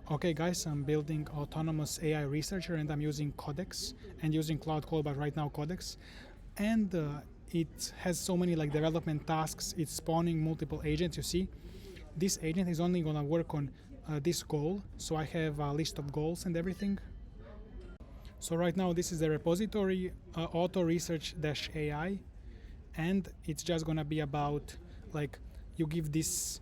Okay guys, I'm building autonomous AI researcher and I'm using Codex and using Cloud Call, but right now Codex. And it has so many like development tasks. It's spawning multiple agents, you see. This agent is only gonna work on this goal. So I have a list of goals and everything. So right now this is the repository auto research-AI, and it's just gonna be about like you give this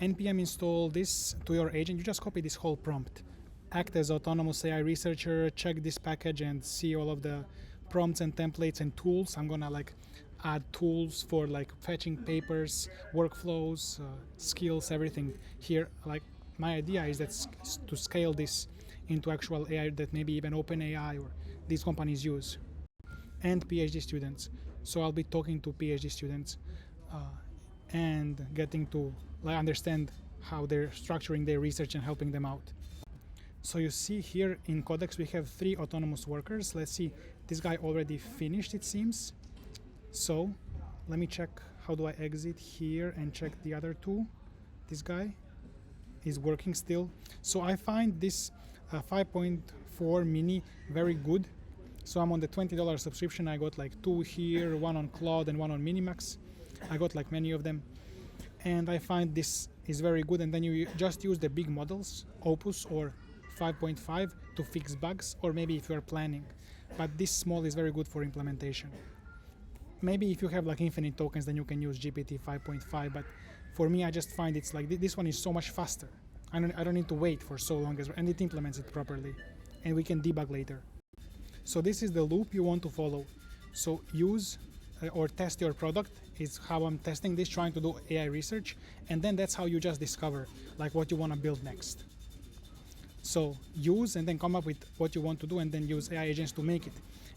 npm install this to your agent. You just copy this whole prompt, act as autonomous AI researcher, check this package and see all of the prompts and templates and tools. I'm gonna like add tools for like fetching papers, workflows, skills, everything here. Like my idea is that to scale this into actual AI that maybe even OpenAI or these companies use, and PhD students. So I'll be talking to PhD students and getting to like understand how they're structuring their research and helping them out. So you see here in Codex we have 3 autonomous workers. Let's see, this guy already finished it seems. So let me check, how do I exit here and check the other 2? This guy is working still. So I find this 5.4 mini very good. So I'm on the $20 subscription. I got like 2 here, 1 on Claude and 1 on Minimax. I got like many of them. And I find this is very good. And then you just use the big models, Opus or 5.5 to fix bugs, or maybe if you're planning. But this small is very good for implementation. Maybe if you have like infinite tokens, then you can use GPT 5.5. But for me, I just find it's like this one is so much faster. I don't need to wait for so long, and it implements it properly. And we can debug later. So this is the loop you want to follow. So use or test your product is how I'm testing this, trying to do AI research. And then that's how you just discover like what you want to build next. So use and then come up with what you want to do and then use AI agents to make it.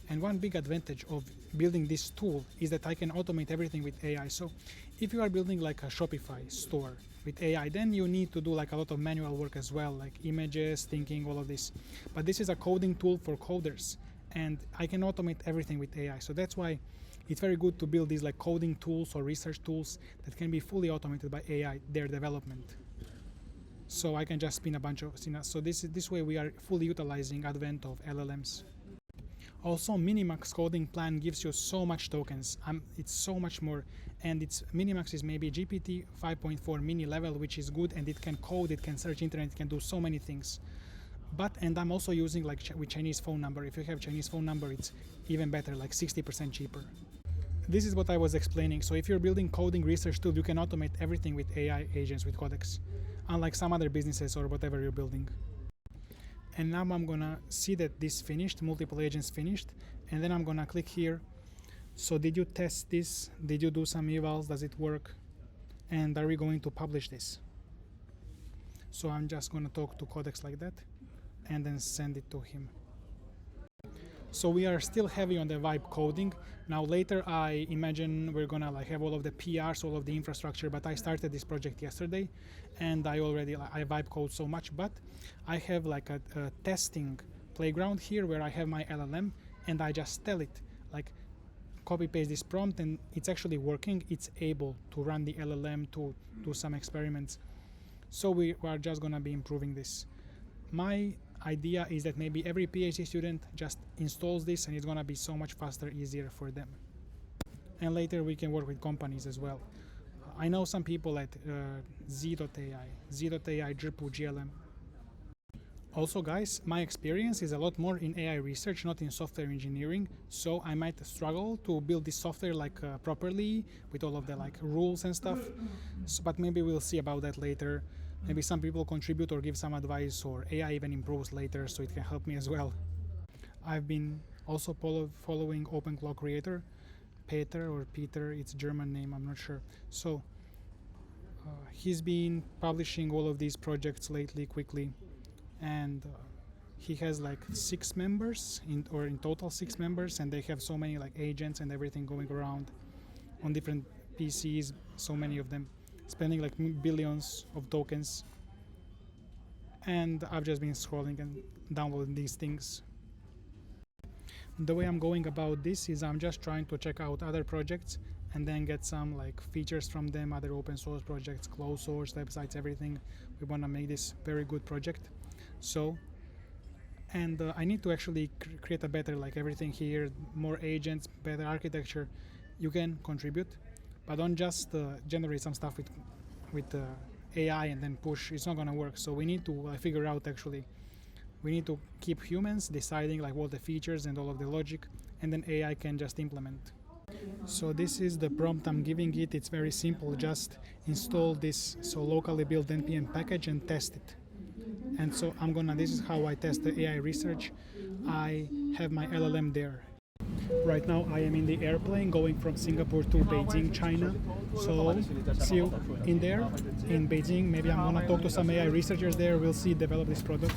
And one big advantage of building this tool is that I can automate everything with AI. So if you are building like a Shopify store with AI, then you need to do like a lot of manual work as well, like images, thinking, all of this. But this is a coding tool for coders, and I can automate everything with AI. So that's why it's very good to build these like coding tools or research tools that can be fully automated by AI, their development. So I can just spin a bunch of, so this way we are fully utilizing advent of LLMs. Also, Minimax coding plan gives you so much tokens. It's so much more, and Minimax is maybe GPT 5.4 mini level, which is good, and it can code, it can search internet, it can do so many things. And I'm also using like with Chinese phone number. If you have Chinese phone number, it's even better, like 60% cheaper. This is what I was explaining. So if you're building coding research tool, you can automate everything with AI agents with Codex, unlike some other businesses or whatever you're building. And now I'm gonna see that this finished, multiple agents finished, and then I'm gonna click here. So did you test this? Did you do some evals? Does it work? And are we going to publish this? So I'm just gonna talk to Codex like that and then send it to him. So we are still heavy on the vibe coding. Now later I imagine we're gonna like have all of the PRs, all of the infrastructure, but I started this project yesterday and I vibe code so much, but I have like a testing playground here where I have my LLM and I just tell it like copy paste this prompt and it's actually working. It's able to run the LLM to do some experiments. So we are just gonna be improving this. My idea is that maybe every PhD student just installs this and it's gonna be so much faster, easier for them. And later we can work with companies as well. I know some people at Z.ai, Drpu, GLM. Also guys, my experience is a lot more in AI research, not in software engineering. So I might struggle to build this software like properly with all of the like rules and stuff. But maybe we'll see about that later. Maybe some people contribute or give some advice, or AI even improves later, so it can help me as well. I've been also following OpenClaw creator, Peter, it's German name, I'm not sure. So he's been publishing all of these projects lately quickly, and he has like 6 members, in total 6 members, and they have so many like agents and everything going around on different PCs, so many of them, spending like billions of tokens. And I've just been scrolling and downloading these things. The way I'm going about this is I'm just trying to check out other projects and then get some like features from them, other open source projects, closed source websites, everything. We want to make this very good project. So, and I need to actually create a better, like everything here, more agents, better architecture. You can contribute, but don't just generate some stuff with AI and then push. It's not gonna work. So we need to figure out actually. We need to keep humans deciding like what the features and all of the logic, and then AI can just implement. So this is the prompt I'm giving it. It's very simple. Just install this locally built npm package and test it. And so this is how I test the AI research. I have my LLM there. Right now I am in the airplane going from Singapore to Beijing, China. So see you in there, in Beijing. Maybe I'm gonna talk to some AI researchers there. We'll see develop this product.